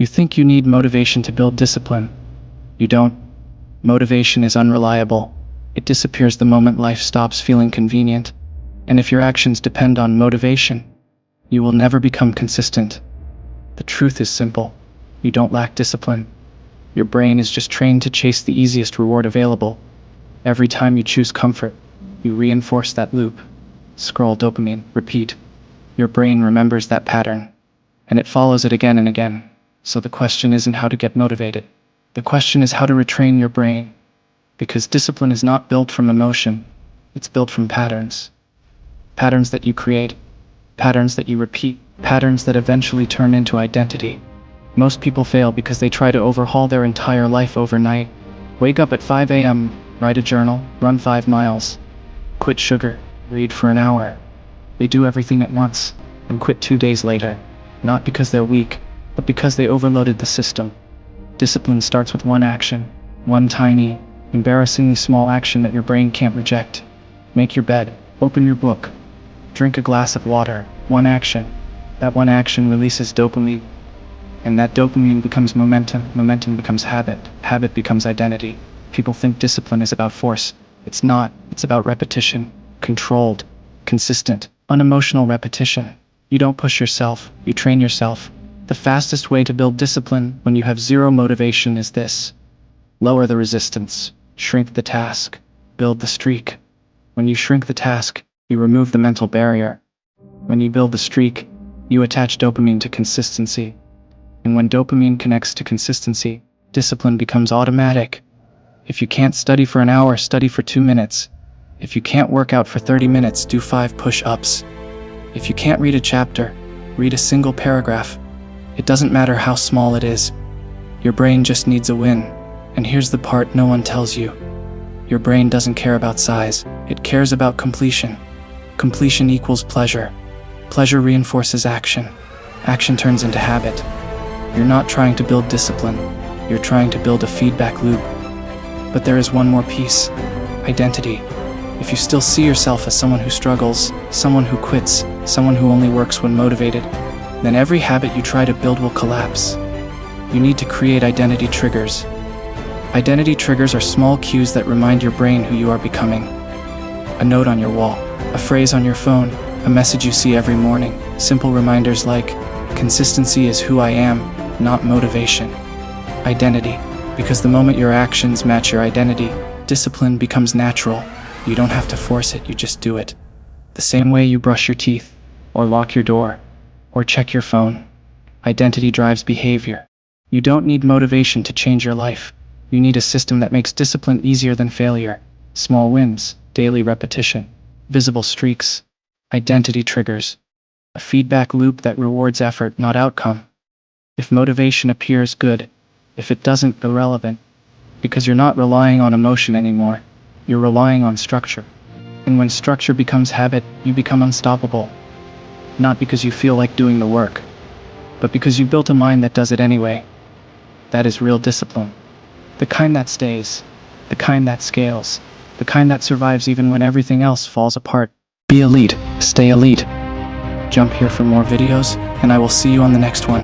You think you need motivation to build discipline. You don't. Motivation is unreliable. It disappears the moment life stops feeling convenient. And if your actions depend on motivation, you will never become consistent. The truth is simple. You don't lack discipline. Your brain is just trained to chase the easiest reward available. Every time you choose comfort, you reinforce that loop. Scroll dopamine, repeat. Your brain remembers that pattern, and it follows it again and again. So the question isn't how to get motivated. The question is how to retrain your brain. Because discipline is not built from emotion, it's built from patterns. Patterns that you create, patterns that you repeat, patterns that eventually turn into identity. Most people fail because they try to overhaul their entire life overnight. Wake up at 5 a.m., write a journal, run 5 miles, quit sugar, read for an hour. They do everything at once, and quit 2 days later. Not because they're weak, but because they overloaded the system. Discipline starts with one action, one tiny, embarrassingly small action that your brain can't reject. Make your bed, open your book, drink a glass of water. One action. That one action releases dopamine. And that dopamine becomes momentum. Momentum becomes habit. Habit becomes identity. People think discipline is about force. It's not. It's about repetition. Controlled, consistent, unemotional repetition. You don't push yourself. You train yourself. The fastest way to build discipline when you have zero motivation is this. Lower the resistance. Shrink the task. Build the streak. When you shrink the task, you remove the mental barrier. When you build the streak, you attach dopamine to consistency. And when dopamine connects to consistency, discipline becomes automatic. If you can't study for an hour, study for 2 minutes. If you can't work out for 30 minutes, do 5 push-ups. If you can't read a chapter, read a single paragraph. It doesn't matter how small it is. Your brain just needs a win. And here's the part no one tells you. Your brain doesn't care about size. It cares about completion. Completion equals pleasure. Pleasure reinforces action. Action turns into habit. You're not trying to build discipline. You're trying to build a feedback loop. But there is one more piece. Identity. If you still see yourself as someone who struggles, someone who quits, someone who only works when motivated, then every habit you try to build will collapse. You need to create identity triggers. Identity triggers are small cues that remind your brain who you are becoming. A note on your wall, a phrase on your phone, a message you see every morning. Simple reminders like, consistency is who I am, not motivation. Identity. Because the moment your actions match your identity, discipline becomes natural. You don't have to force it, you just do it. The same way you brush your teeth, or lock your door, or check your phone. Identity drives behavior. You don't need motivation to change your life. You need a system that makes discipline easier than failure. Small wins, daily repetition, visible streaks, identity triggers. A feedback loop that rewards effort, not outcome. If motivation appears, good. If it doesn't, irrelevant. Because you're not relying on emotion anymore. You're relying on structure. And when structure becomes habit, you become unstoppable. Not because you feel like doing the work, but because you built a mind that does it anyway. That is real discipline. The kind that stays. The kind that scales. The kind that survives even when everything else falls apart. Be elite. Stay elite. Jump here for more videos, and I will see you on the next one.